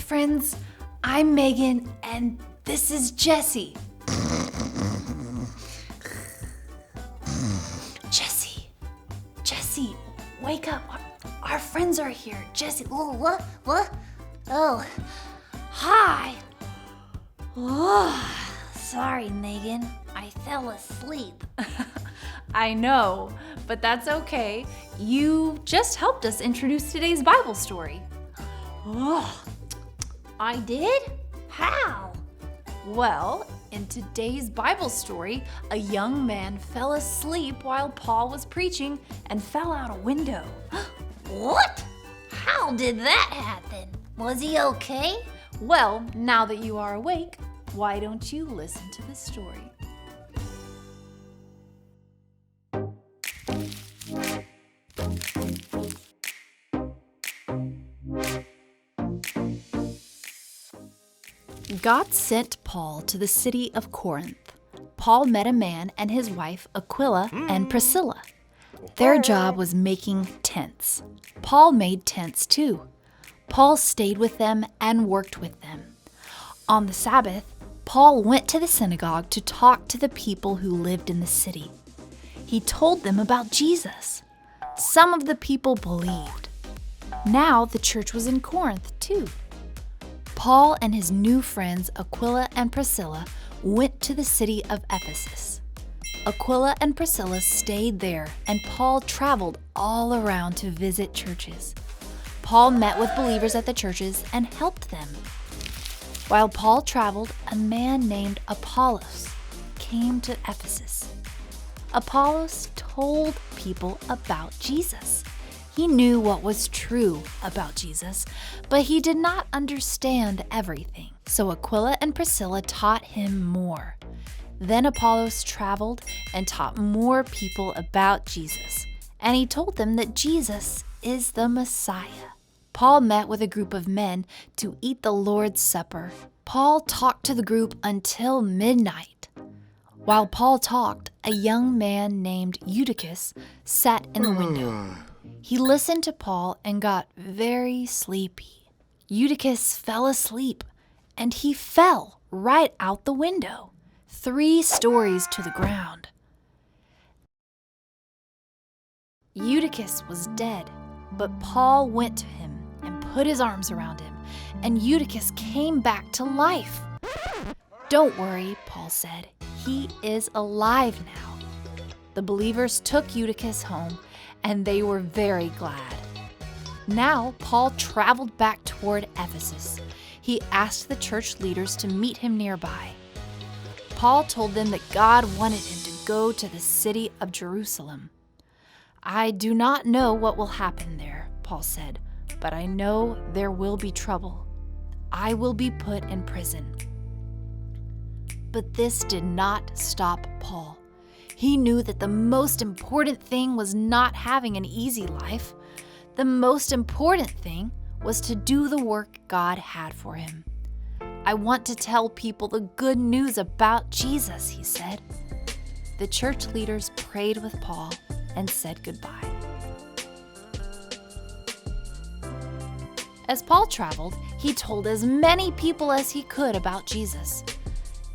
friends. I'm Megan, and this is Jessie. Jessie, wake up. Our friends are here. Jessie, What? Oh, hi. Oh, sorry, Megan. I fell asleep. I know, but that's okay. You just helped us introduce today's Bible story. Oh, I did? How? Well, in today's Bible story, a young man fell asleep while Paul was preaching and fell out a window. What? How did that happen? Was he okay? Well, now that you are awake, why don't you listen to the story? God sent Paul to the city of Corinth. Paul met a man and his wife, Aquila and Priscilla. Their job was making tents. Paul made tents too. Paul stayed with them and worked with them. On the Sabbath, Paul went to the synagogue to talk to the people who lived in the city. He told them about Jesus. Some of the people believed. Now the church was in Corinth too. Paul and his new friends Aquila and Priscilla went to the city of Ephesus. Aquila and Priscilla stayed there, and Paul traveled all around to visit churches. Paul met with believers at the churches and helped them. While Paul traveled, a man named Apollos came to Ephesus. Apollos told people about Jesus. He knew what was true about Jesus, but he did not understand everything. So Aquila and Priscilla taught him more. Then Apollos traveled and taught more people about Jesus, and he told them that Jesus is the Messiah. Paul met with a group of men to eat the Lord's Supper. Paul talked to the group until midnight. While Paul talked, a young man named Eutychus sat in the window. He listened to Paul and got very sleepy. Eutychus fell asleep, and he fell right out the window, 3 stories to the ground. Eutychus was dead, but Paul went to him and put his arms around him, and Eutychus came back to life. "Don't worry," Paul said. "He is alive now." The believers took Eutychus home, and they were very glad. Now Paul traveled back toward Ephesus. He asked the church leaders to meet him nearby. Paul told them that God wanted him to go to the city of Jerusalem. "I do not know what will happen there," Paul said, "but I know there will be trouble. I will be put in prison." But this did not stop Paul. He knew that the most important thing was not having an easy life. The most important thing was to do the work God had for him. "I want to tell people the good news about Jesus," he said. The church leaders prayed with Paul and said goodbye. As Paul traveled, he told as many people as he could about Jesus.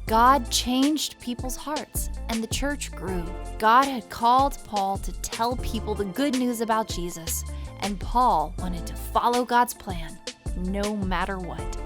God changed people's hearts, and the church grew. God had called Paul to tell people the good news about Jesus, and Paul wanted to follow God's plan no matter what.